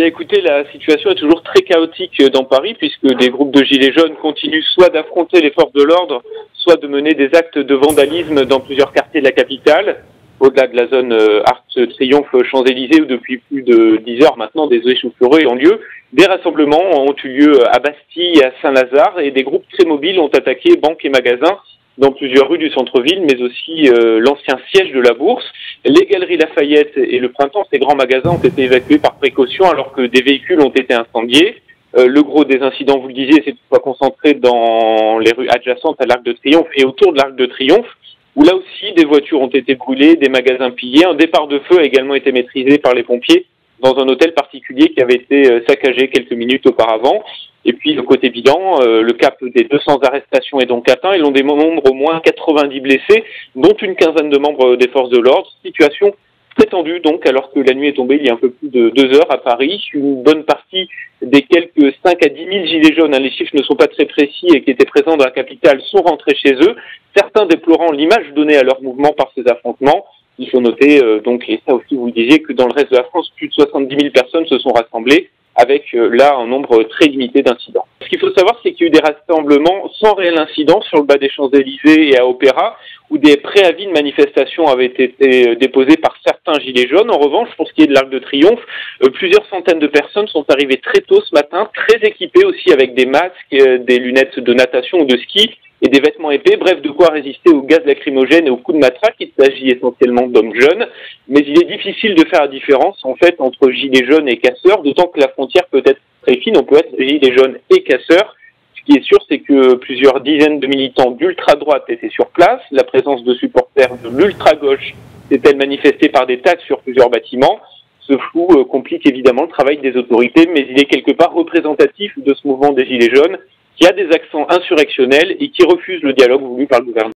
Bien écoutez, la situation est toujours très chaotique dans Paris puisque des groupes de gilets jaunes continuent soit d'affronter les forces de l'ordre, soit de mener des actes de vandalisme dans plusieurs quartiers de la capitale, au-delà de la zone Arc de Triomphe Champs-Élysées où depuis plus de 10 heures maintenant des échauffourées ont lieu. Des rassemblements ont eu lieu à Bastille et à Saint-Lazare et des groupes très mobiles ont attaqué banques et magasins dans plusieurs rues du centre-ville, mais aussi l'ancien siège de la Bourse. Les Galeries Lafayette et le Printemps, ces grands magasins, ont été évacués par précaution alors que des véhicules ont été incendiés. Le gros des incidents, vous le disiez, s'est toutefois concentré dans les rues adjacentes à l'Arc de Triomphe et autour de l'Arc de Triomphe, où là aussi des voitures ont été brûlées, des magasins pillés. Un départ de feu a également été maîtrisé par les pompiers dans un hôtel particulier qui avait été saccagé quelques minutes auparavant. Et puis, le côté bilan, le cap des 200 arrestations est donc atteint et l'on dénombre au moins 90 blessés, dont une quinzaine de membres des forces de l'ordre. Situation très tendue, donc, alors que la nuit est tombée il y a un peu plus de 2 heures à Paris. Une bonne partie des quelques 5 à 10 000 gilets jaunes, les chiffres ne sont pas très précis et qui étaient présents dans la capitale, sont rentrés chez eux. Certains déplorant l'image donnée à leur mouvement par ces affrontements. Il faut noter, donc, et ça aussi vous le disiez, que dans le reste de la France, plus de 70 000 personnes se sont rassemblées, avec là un nombre très limité d'incidents. Ce qu'il faut savoir, c'est qu'il y a eu des rassemblements sans réel incident sur le bas des Champs-Élysées et à Opéra, où des préavis de manifestation avaient été déposés par certains gilets jaunes. En revanche, pour ce qui est de l'Arc de Triomphe, plusieurs centaines de personnes sont arrivées très tôt ce matin, très équipées aussi avec des masques, des lunettes de natation ou de ski, et des vêtements épais, bref, de quoi résister aux gaz lacrymogènes et aux coups de matraque. Il s'agit essentiellement d'hommes jeunes, mais il est difficile de faire la différence, en fait, entre gilets jaunes et casseurs, d'autant que la frontière peut être très fine, on peut être gilets jaunes et casseurs. Ce qui est sûr, c'est que plusieurs dizaines de militants d'ultra-droite étaient sur place, la présence de supporters de l'ultra-gauche s'est-elle manifestée par des tags sur plusieurs bâtiments. Ce flou complique évidemment le travail des autorités, mais il est quelque part représentatif de ce mouvement des gilets jaunes, qui a des accents insurrectionnels et qui refuse le dialogue voulu par le gouvernement.